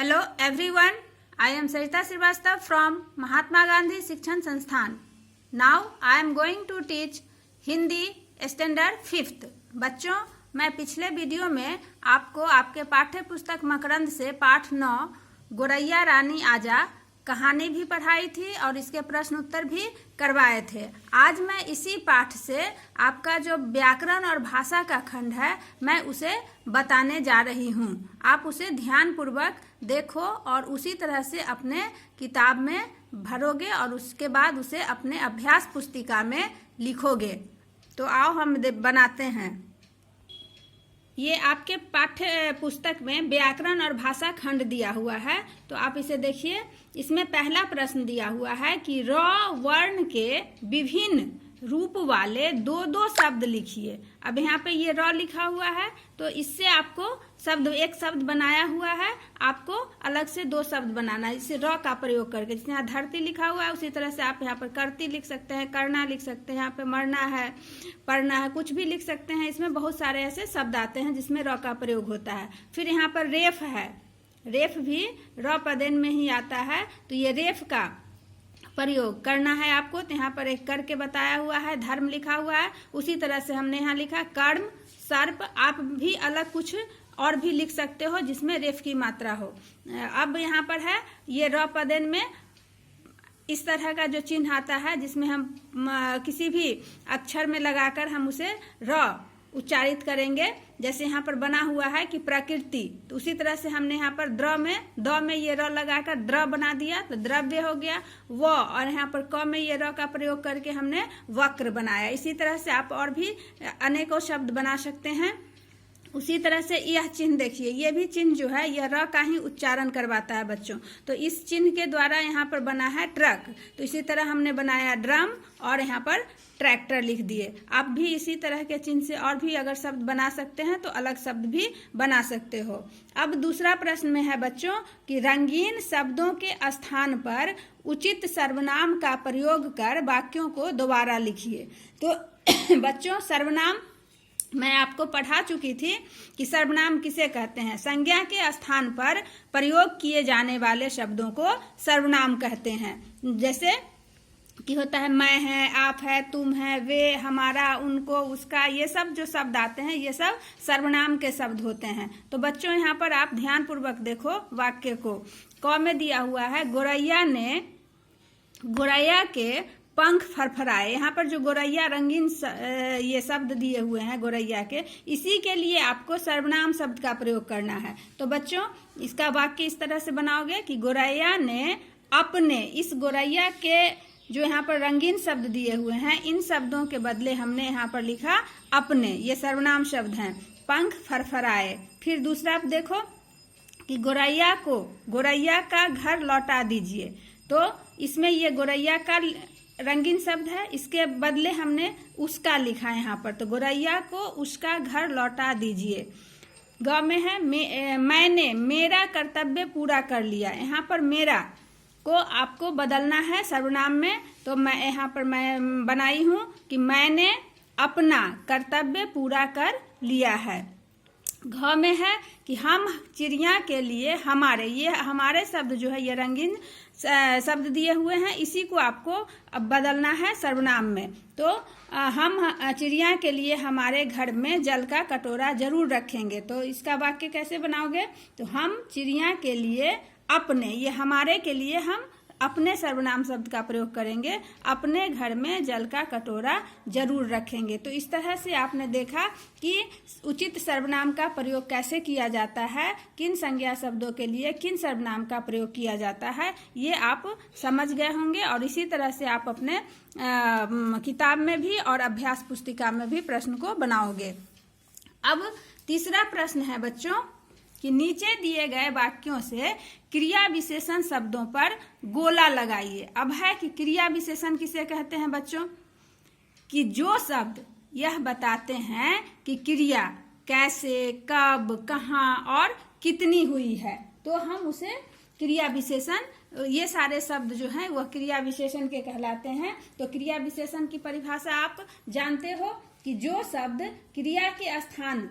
Hello everyone, I am Sarita Srivastava from Mahatma Gandhi Shikshan Sansthan. Now I am going to teach Hindi standard 5th। बच्चों, मैं पिछले video में आपको आपके पाठ्य पुस्तक मकरंद से पाठ 9 गोरैया रानी आजा कहानी भी पढ़ाई थी और इसके प्रश्न उत्तर भी करवाए थे। आज मैं इसी पाठ से आपका जो व्याकरण और भाषा का खंड है मैं उसे बताने जा रही हूँ। आप उसे ध्यान पूर्वक देखो और उसी तरह से अपने किताब में भरोगे और उसके बाद उसे अपने अभ्यास पुस्तिका में लिखोगे। तो आओ हम बनाते हैं। ये आपके पाठ्य पुस्तक में व्याकरण और भाषा खंड दिया हुआ है, तो आप इसे देखिए। इसमें पहला प्रश्न दिया हुआ है कि र वर्ण के विभिन्न रूप वाले दो दो शब्द लिखिए। अब यहाँ पे ये र लिखा हुआ है तो इससे आपको शब्द एक शब्द बनाया हुआ है, आपको अलग से दो शब्द बनाना है इससे र का प्रयोग करके। जिस यहाँ धरती लिखा हुआ है उसी तरह से आप यहाँ पर करती लिख सकते हैं, करना लिख सकते हैं, यहाँ पे मरना है, पढ़ना है, कुछ भी लिख सकते हैं। इसमें बहुत सारे ऐसे शब्द आते हैं जिसमें र का प्रयोग होता है। फिर यहाँ पर रेफ है, रेफ भी र पदेन में ही आता है, तो ये रेफ का प्रयोग करना है आपको। तो यहाँ पर एक करके बताया हुआ है, धर्म लिखा हुआ है, उसी तरह से हमने यहाँ लिखा कर्म, सर्प। आप भी अलग कुछ और भी लिख सकते हो जिसमें रेफ की मात्रा हो। अब यहाँ पर है ये र पदेन में इस तरह का जो चिन्ह आता है जिसमें हम किसी भी अक्षर में लगाकर हम उसे र उच्चारित करेंगे। जैसे यहाँ पर बना हुआ है कि प्रकृति, तो उसी तरह से हमने यहाँ पर द में ये र लगाकर द्र बना दिया तो द्रव्य हो गया व, और यहाँ पर क में ये र का प्रयोग करके हमने वक्र बनाया। इसी तरह से आप और भी अनेकों शब्द बना सकते हैं। उसी तरह से यह चिन्ह देखिए, ये भी चिन्ह जो है यह र का ही उच्चारण करवाता है बच्चों। तो इस चिन्ह के द्वारा यहाँ पर बना है ट्रक, तो इसी तरह हमने बनाया ड्रम और यहाँ पर ट्रैक्टर लिख दिए। आप भी इसी तरह के चिन्ह से और भी अगर शब्द बना सकते हैं तो अलग शब्द भी बना सकते हो। अब दूसरा प्रश्न में है बच्चों कि रंगीन शब्दों के स्थान पर उचित सर्वनाम का प्रयोग कर वाक्यों को दोबारा लिखिए। तो बच्चों, सर्वनाम मैं आपको पढ़ा चुकी थी कि सर्वनाम किसे कहते हैं। संज्ञा के स्थान पर प्रयोग किए जाने वाले शब्दों को सर्वनाम कहते हैं। जैसे कि होता है मैं है, आप है, तुम है, वे, हमारा, उनको, उसका, ये सब जो शब्द आते हैं ये सब सर्वनाम के शब्द होते हैं। तो बच्चों यहाँ पर आप ध्यान पूर्वक देखो वाक्य को। क में दिया हुआ है गोरैया के पंख फरफराए। यहाँ पर जो गोरैया रंगीन ये शब्द दिए हुए हैं गोरैया के, इसी के लिए आपको सर्वनाम शब्द का प्रयोग करना है। तो बच्चों इसका वाक्य इस तरह से बनाओगे कि गोरैया ने अपने, इस गोरैया के जो यहाँ पर रंगीन शब्द दिए हुए हैं इन शब्दों के बदले हमने यहाँ पर लिखा अपने, ये सर्वनाम शब्द हैं। पंख फरफराए। फिर दूसरा आप देखो कि गोरैया का घर लौटा दीजिए। तो इसमें ये गोरैया का रंगीन शब्द है, इसके बदले हमने उसका लिखा है यहाँ पर। तो गोरैया को उसका घर लौटा दीजिए। ग में है मैंने मेरा कर्तव्य पूरा कर लिया। यहाँ पर मेरा को आपको बदलना है सर्वनाम में, तो मैं यहाँ पर मैं बनाई हूँ कि मैंने अपना कर्तव्य पूरा कर लिया है। घ में है कि हम चिड़िया के लिए हमारे, ये हमारे शब्द जो है ये रंगीन शब्द दिए हुए हैं, इसी को आपको अब बदलना है सर्वनाम में। तो हम चिड़िया के लिए हमारे घर में जल का कटोरा जरूर रखेंगे। तो इसका वाक्य कैसे बनाओगे? तो हम चिड़िया के लिए अपने, ये हमारे के लिए हम अपने सर्वनाम शब्द का प्रयोग करेंगे, अपने घर में जल का कटोरा जरूर रखेंगे। तो इस तरह से आपने देखा कि उचित सर्वनाम का प्रयोग कैसे किया जाता है, किन संज्ञा शब्दों के लिए किन सर्वनाम का प्रयोग किया जाता है, ये आप समझ गए होंगे। और इसी तरह से आप अपने किताब में भी और अभ्यास पुस्तिका में भी प्रश्न को बनाओगे। अब तीसरा प्रश्न है बच्चों कि नीचे दिए गए वाक्यों से क्रिया विशेषण शब्दों पर गोला लगाइए। अब है कि क्रिया विशेषण किसे कहते हैं बच्चों? कि जो शब्द यह बताते हैं कि क्रिया कैसे, कब, कहाँ और कितनी हुई है, तो हम उसे क्रिया विशेषण, ये सारे शब्द जो हैं वह क्रिया विशेषण के कहलाते हैं। तो क्रिया विशेषण की परिभाषा आप जानते हो कि जो शब्द क्रिया के स्थान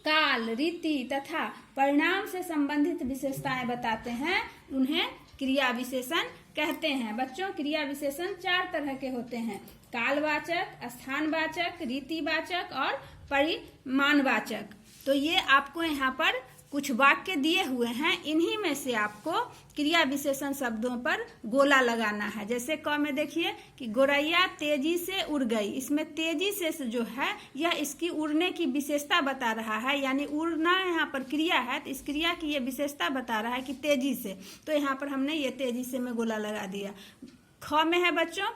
काल, रीति तथा परिणाम से संबंधित विशेषताएं बताते हैं, उन्हें क्रिया विशेषण कहते हैं। बच्चों, क्रिया विशेषण 4 तरह के होते हैं: कालवाचक, स्थानवाचक, रीतिवाचक और परिमाणवाचक। तो ये आपको यहाँ पर कुछ वाक्य दिए हुए हैं, इन्हीं में से आपको क्रिया विशेषण शब्दों पर गोला लगाना है। जैसे क में देखिए कि गोरैया तेजी से उड़ गई। इसमें तेजी से जो है यह इसकी उड़ने की विशेषता बता रहा है, यानी उड़ना यहाँ पर क्रिया है, तो इस क्रिया की ये विशेषता बता रहा है कि तेजी से। तो यहाँ पर हमने ये तेजी से में गोला लगा दिया। ख में है बच्चों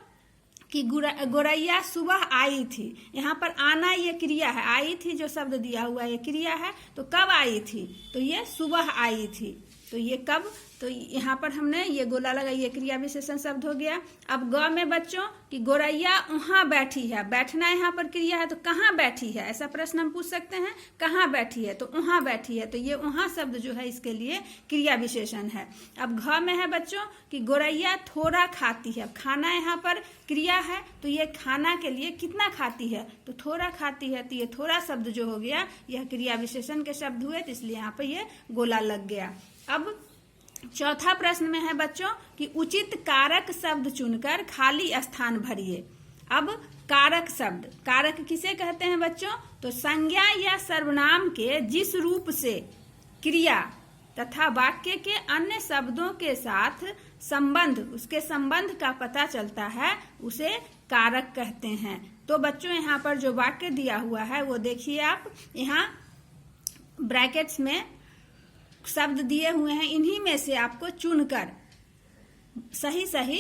कि गोरैया सुबह आई थी। यहाँ पर आना ये क्रिया है, आई थी जो शब्द दिया हुआ ये क्रिया है। तो कब आई थी? तो ये सुबह आई थी। तो ये कब, तो यहाँ पर हमने ये गोला लगा, ये क्रिया विशेषण शब्द हो गया। अब ग में बच्चों कि गोरैया वहाँ बैठी है। बैठना यहाँ पर क्रिया है, तो कहाँ बैठी है, ऐसा प्रश्न हम पूछ सकते हैं। कहाँ बैठी है? तो वहाँ बैठी है। तो ये वहाँ शब्द जो है इसके लिए क्रिया विशेषण है। अब घ में है बच्चों कि गोरैया थोड़ा खाती है। खाना यहाँ पर क्रिया है, तो ये खाना के लिए कितना खाती है? तो थोड़ा खाती है। तो ये थोड़ा शब्द जो हो गया यह क्रिया विशेषण के शब्द हुए, तो इसलिए यहाँ पर ये गोला लग गया। अब चौथा प्रश्न में है बच्चों कि उचित कारक शब्द चुनकर खाली स्थान भरिए। अब कारक शब्द, कारक किसे कहते हैं बच्चों? तो संज्ञा या सर्वनाम के जिस रूप से क्रिया तथा वाक्य के अन्य शब्दों के साथ संबंध, उसके संबंध का पता चलता है, उसे कारक कहते हैं। तो बच्चों यहाँ पर जो वाक्य दिया हुआ है वो देखिए आप, यहाँ ब्रैकेट्स में शब्द दिए हुए हैं, इन्हीं में से आपको चुनकर सही सही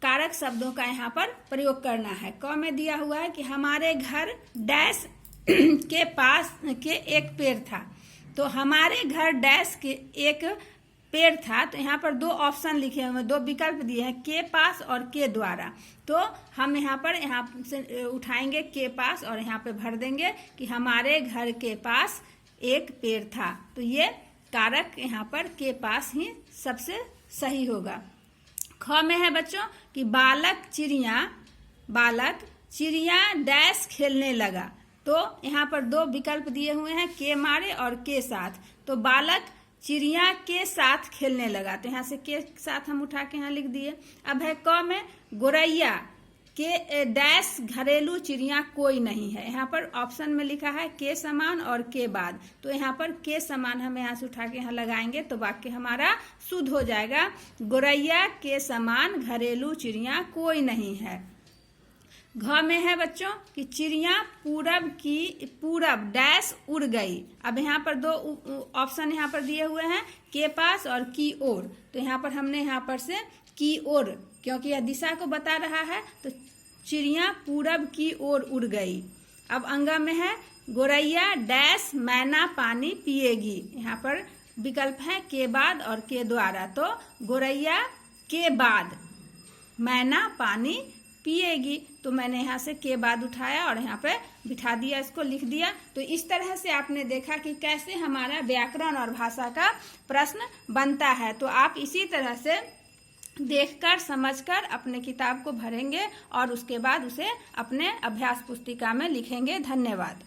कारक शब्दों का यहाँ पर प्रयोग करना है। क में दिया हुआ है कि हमारे घर डैश के पास के एक पेड़ था। तो हमारे घर डैश के एक पेड़ था, तो यहाँ पर 2 ऑप्शन लिखे हुए, 2 विकल्प दिए हैं, के पास और के द्वारा। तो हम यहाँ से उठाएंगे के पास और यहाँ पे भर देंगे कि हमारे घर के पास एक पेड़ था। तो ये कारक यहाँ पर के पास ही सबसे सही होगा। ख में है बच्चों कि बालक चिड़िया डैश खेलने लगा। तो यहाँ पर 2 विकल्प दिए हुए हैं, के मारे और के साथ। तो बालक चिड़िया के साथ खेलने लगा, तो यहाँ से के साथ हम उठा के यहाँ लिख दिए। अब है क में गोरैया के डैश घरेलू चिड़िया कोई नहीं है। यहाँ पर ऑप्शन में लिखा है के समान और के बाद, तो यहाँ पर के समान हम यहाँ से उठा के यहाँ लगाएंगे तो वाक्य हमारा शुद्ध हो जाएगा। गोरैया के समान घरेलू चिड़िया कोई नहीं है। घ में है बच्चों कि चिड़िया पूरब डैश उड़ गई। अब यहाँ पर 2 ऑप्शन यहाँ पर दिए हुए हैं, के पास और की ओर। तो यहाँ पर हमने यहाँ पर से की ओर, क्योंकि यह दिशा को बता रहा है, तो चिड़िया पूरब की ओर उड़ गई। अब अंगा में है गोरैया डैश मैना पानी पिएगी। यहाँ पर विकल्प है के बाद और के द्वारा। तो गोरैया के बाद मैना पानी पिएगी। तो मैंने यहाँ से के बाद उठाया और यहाँ पे बिठा दिया, इसको लिख दिया। तो इस तरह से आपने देखा कि कैसे हमारा व्याकरण और भाषा का प्रश्न बनता है। तो आप इसी तरह से देखकर समझकर अपने किताब को भरेंगे और उसके बाद उसे अपने अभ्यास पुस्तिका में लिखेंगे। धन्यवाद।